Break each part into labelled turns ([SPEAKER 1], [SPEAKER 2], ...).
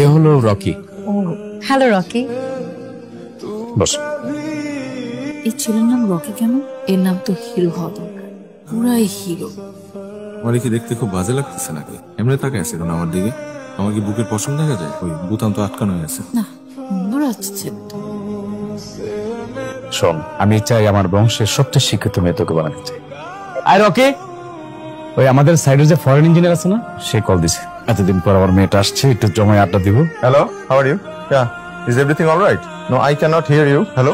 [SPEAKER 1] এ হলো রকি।
[SPEAKER 2] ও hello Rocky.
[SPEAKER 1] বস।
[SPEAKER 2] এই ছেলের নাম রকি কেন? এর নাম তো হিরো হওয়া দরকার, পুরাই হিরো।
[SPEAKER 3] আমার কি দেখতে খুব বাজে লাগতেছে নাকি? এমনি তাকায় আছে কেন আমার দিকে? আমার কি বুকের পশম দেখা যায়? ওই বুতাম তো আটকানো হয়ে আছে।
[SPEAKER 2] না, সুন্দর আছে ছেলেটা।
[SPEAKER 1] শোন, আমি চাই আমার বংশের সবচেয়ে শিক্ষিত মেয়ে তোকে বানাতে চাই। আর রকি, ওই আমাদের সাইডের যে ফরেন ইঞ্জিনিয়ার আছে না, সে কল দিছে। এতদিন পর আমার মেয়েটা আসছে, একটু জমায় আড্ডা দিব।
[SPEAKER 3] Hello, how are you? Yeah, is everything all right? No, I cannot hear you. Hello?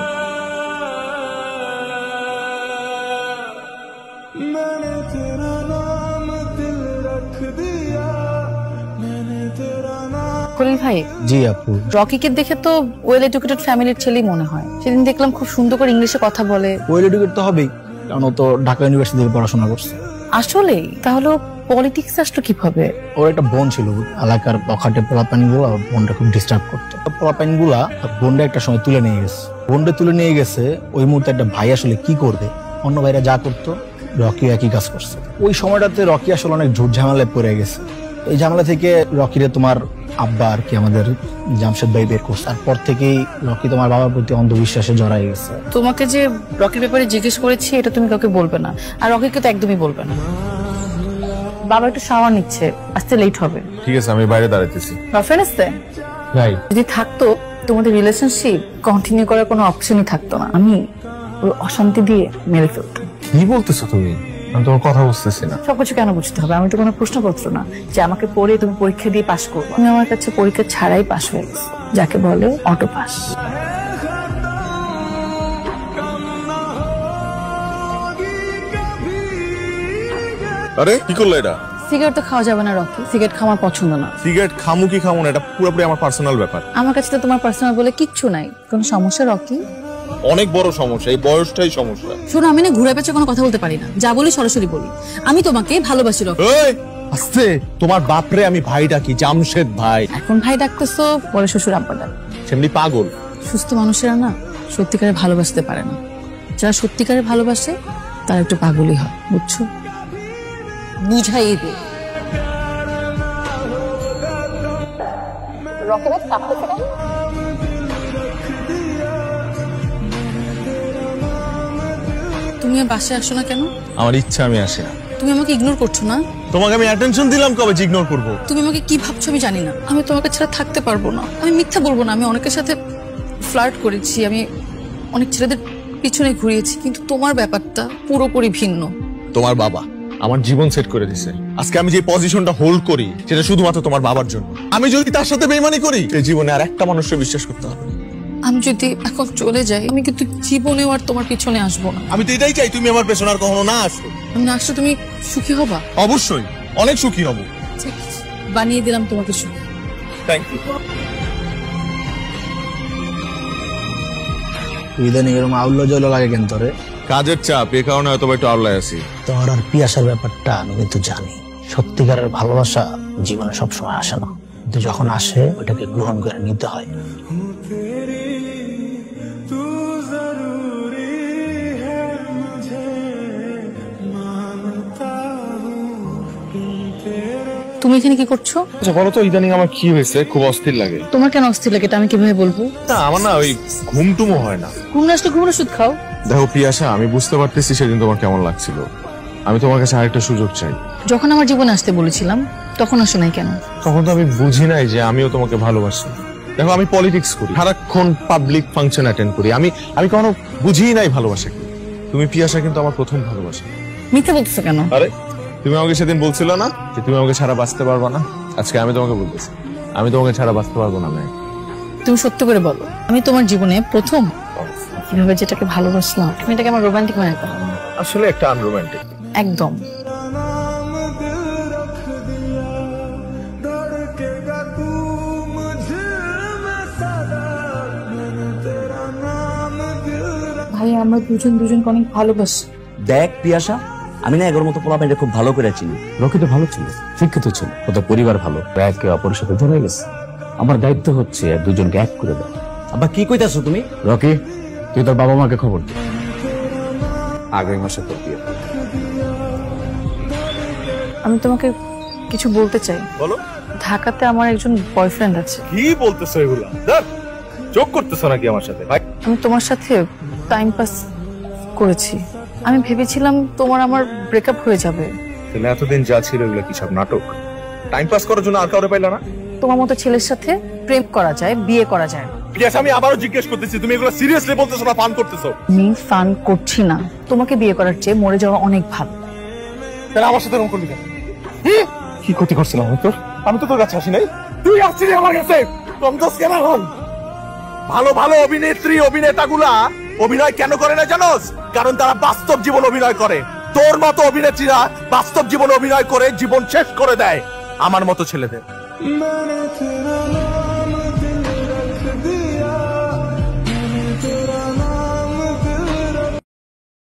[SPEAKER 2] Khalil ভাই,
[SPEAKER 4] জি আপু।
[SPEAKER 2] রকিকে দেখে তো ওয়েল এডুকেটেড ফ্যামিলির ছেলেই মনে হয়। সেদিন দেখলাম খুব সুন্দর করে ইংলিশে কথা বলে।
[SPEAKER 4] ওয়েল এডুকেটেড তো হবেই, কারণ ও তো ঢাকা ইউনিভার্সিটিতে পড়াশোনা করছে।
[SPEAKER 2] আসলেই? তাহলে পলিটিক্স আসলো কিভাবে?
[SPEAKER 4] ওর একটা বোন ছিল, এলাকার পখাটে পোলাপানি গুলা বোনটা খুব ডিস্টার্ব করতো। পোলাপানি গুলা বোনটা একটা সময় তুলে নিয়ে গেছে। বোনটা তুলে নিয়ে গেছে, ওই মুহূর্তে একটা ভাই আসলে কি করবে, অন্য ভাইরা যা করতো রকি একই কাজ করছে। ওই সময়টাতে রকি আসলে অনেক ঝুট ঝামেলায় পড়ে গেছে। এই ঝামেলা থেকে রকিরে তোমার আব্বা আর কি আমাদের জামশেদ ভাই বের করছে। তারপর থেকেই রকি তোমার বাবার প্রতি অন্ধবিশ্বাসে জড়াই গেছে।
[SPEAKER 2] তোমাকে যে রকির ব্যাপারে জিজ্ঞেস করেছি এটা তুমি কাউকে বলবে না, আর রকিকে তো একদমই বলবে না। বাবা একটু শাওয়ার নিচ্ছে, আসতে লেট হবে।
[SPEAKER 3] ঠিক আছে, আমি বাইরে দাঁড়াইতেছি।
[SPEAKER 2] গার্লফ্রেন্ড আসতে
[SPEAKER 4] রাইট।
[SPEAKER 2] যদি থাকতো তোমাদের রিলেশনশিপ কন্টিনিউ করার কোনো অপশনই থাকতো না। আমি ওর অশান্তি দিয়ে মেরে ফেলতাম।
[SPEAKER 3] কি বলতেছো তুমি? আমি তোমার কথা বুঝতেছি না।
[SPEAKER 2] সবকিছু কেন বুঝতে হবে? আমি তো কোনো প্রশ্নপত্র না যে আমাকে পড়ে তুমি পরীক্ষা দিয়ে পাশ করবো। তুমি আমার কাছে পরীক্ষা ছাড়াই পাশ হয়ে গেছো, যাকে বলে অটো পাস।
[SPEAKER 3] আরে কি করলো এটা?
[SPEAKER 2] সিগারেট তো খাওয়া যাবে না রকি, সিগারেট খাওয়া আমার পছন্দ না।
[SPEAKER 3] সিগারেট খামু কি খামু না, এটা পুরোপুরি আমার পার্সোনাল ব্যাপার।
[SPEAKER 2] আমার কাছে তো তোমার পার্সোনাল বলে কিচ্ছু নাই। কোনো সমস্যা রকি?
[SPEAKER 3] অনেক বড় সমস্যা, এই বয়সটাই সমস্যা।
[SPEAKER 2] শোনো, আমি না ঘুরে পেঁচে কোনো কথা বলতে পারি না, যা বলি সরাসরি বলি। আমি তোমাকে ভালোবাসি রকি।
[SPEAKER 3] এই আস্তে, তোমার বাপরে আমি ভাই ডাকি, জামশেদ ভাই।
[SPEAKER 2] এখন ভাই ডাকতেছো, পরে শ্বশুর আব্বা ডাক।
[SPEAKER 3] সেমনি পাগল।
[SPEAKER 2] সুস্থ মানুষেরা না সত্যিকারে ভালোবাসতে পারে না। যারা সত্যিকারে ভালোবাসে তারা একটু পাগলই হয়, বুঝছো? বুঝাই দে। তুমি আর বাসায় আসো না কেন?
[SPEAKER 3] আমার ইচ্ছা, আমি আসি না।
[SPEAKER 2] তুমি আমাকে ইগনোর করছো না?
[SPEAKER 3] তোমাকে আমি অ্যাটেনশন দিলাম কবে যে ইগনোর করব?
[SPEAKER 2] তুমি আমাকে কি ভাবছো আমি জানি না। আমি তোমাকে ছাড়া থাকতে পারবো না। আমি মিথ্যা বলবো না, আমি অনেকের সাথে ফ্লার্ট করেছি, আমি অনেক ছেলেদের পিছনে ঘুরিয়েছি, কিন্তু তোমার ব্যাপারটা পুরোপুরি ভিন্ন।
[SPEAKER 3] তোমার বাবা আমার জীবন সেট করে দিছে। আজকে আমি যে পজিশনটা হোল্ড করি সেটা শুধুমাত্র তোমার বাবার জন্য। আমি যদি তার সাথে বেইমানি করি, এই জীবনে আর একটা মানুষকে বিশ্বাস করতে হবে।
[SPEAKER 2] আমি যদি এখন চলে যাই, আমি কিন্তু জীবনেও আর তোমার পিছনে আসবো না।
[SPEAKER 3] আমি তো এটাই চাই, তুমি আমার পেছনে আর কখনো না আসো।
[SPEAKER 2] আমি না আসলে তুমি সুখী হবা?
[SPEAKER 3] অবশ্যই, অনেক সুখী হব।
[SPEAKER 2] ঠিক আছে, বানিয়ে দিলাম তোমাকে সুখী।
[SPEAKER 3] Thank you.
[SPEAKER 4] ইদানিং এরকম আউল্য জল লাগে কেন তোরে?
[SPEAKER 3] কাজের চাপ, এ কারণে হয়তো একটু আওলায় আছি।
[SPEAKER 4] তোর আর পিয়াসার ব্যাপারটা আমি কিন্তু জানি। সত্যিকারের ভালোবাসা জীবনে সবসময় আসে না, কিন্তু যখন আসে ওটাকে গ্রহণ করে নিতে হয়।
[SPEAKER 2] তুমি এখানে কি করছো?
[SPEAKER 3] আচ্ছা বলো তো, ইদানিং আমার কি হয়েছে? খুব অস্থির লাগে।
[SPEAKER 2] তোমার কেন অস্থির লাগে এটা আমি কিভাবে বলবো?
[SPEAKER 3] না, আমার না ওই ঘুমটুমো হয় না।
[SPEAKER 2] ঘুম না আসলে ঘুমের ওষুধ খাও।
[SPEAKER 3] দেখো পিয়াসা, আমি বুঝতে পারতেছি সেদিন তোমার কেমন লাগছিল। আমি তোমার কাছে আরেকটা সুযোগ চাই।
[SPEAKER 2] যখন আমার জীবনে আসতে বলেছিলাম তখন আসো নাই কেন?
[SPEAKER 3] তখন তো আমি বুঝি নাই যে আমিও তোমাকে ভালোবাসি। দেখো, আমি পলিটিক্স করি, সারাক্ষণ পাবলিক ফাংশন অ্যাটেন্ড করি। আমি কখনো বুঝিই নাই ভালোবাসা কি। তুমি পিয়াসা কিন্তু আমার প্রথম ভালোবাসা।
[SPEAKER 2] মিথ্যা বলতেছো কেন?
[SPEAKER 3] আরে তুমি আমাকে সেদিন বলছিল না যে তুমি আমাকে ছাড়া বাঁচতে পারবা না? আজকে আমি তোমাকে বলতেছি, আমি তোমাকে ছাড়া বাঁচতে পারবো না।
[SPEAKER 2] তুমি সত্য করে বলো, আমি তোমার জীবনে প্রথম কিভাবে যেটাকে ভালোবাসলাম, তুমি এটাকে আমার রোমান্টিক মনে করো?
[SPEAKER 3] আসলে একটা আনরোমান্টিক।
[SPEAKER 2] একদম। ভাই, আমরা দুজনকে অনেক ভালোবাসি।
[SPEAKER 5] দেখ পিয়াসা, আমি না এগোর মতো পোলাপাইনটা খুব ভালো করে চিনি।
[SPEAKER 1] রকি তো ভালো ছিল, শিক্ষিত ছিল, ওদের পরিবার ভালো, একে অপরের সাথে ধরে গেছে। আমার দায়িত্ব হচ্ছে দুজনকে এক করে দেওয়া।
[SPEAKER 5] আবার কি কইতাছো তুমি?
[SPEAKER 1] রকি, তুই তোর বাবা মাকে খবর দে, আগামী মাসে তোর বিয়ে।
[SPEAKER 2] আমি তোমাকে কিছু বলতে চাই।
[SPEAKER 3] বলো।
[SPEAKER 2] ঢাকাতে আমার একজন বয়ফ্রেন্ড আছে।
[SPEAKER 3] কি বলতেছো এগুলা? যোগ করতেছো নাকি আমার সাথে? ভাই
[SPEAKER 2] আমি তোমার সাথে টাইম পাস করেছি। আমি ভেবেছিলাম তোমার আমার ব্রেকআপ হয়ে যাবে।
[SPEAKER 3] তাহলে এতদিন যা ছিল এগুলো কি সব নাটক? টাইম পাস করার জন্য আর কাউরে পাইলা না?
[SPEAKER 2] তোমার মতো ছেলের সাথে প্রেম করা যায়, বিয়ে করা যায় না।
[SPEAKER 3] আমি আবারও জিজ্ঞেস করতেছি, তুমি এগুলো সিরিয়াসলি বলতেছো না ফান করতেছো?
[SPEAKER 2] আমি ফান করছি না। তোমাকে বিয়ে করার চেয়ে মরে যাওয়া অনেক ভালো।
[SPEAKER 3] তাহলে আমার সাথে এরকম করলি কেন? কি ক্ষতি করছিলাম আমি তো তোর কাছে আসি নাই। তুই আসছিলি আমার কাছে। কমজোস কেন হন? ভালো ভালো অভিনেত্রী অভিনেতাগুলা অভিনয় কেন করে না জানোস? কারণ তারা বাস্তব জীবন অভিনয় করে। তোর মতো অভিনেত্রীরা বাস্তব জীবন অভিনয় করে জীবন শেষ করে দেয় আমার মতো ছেলেদের।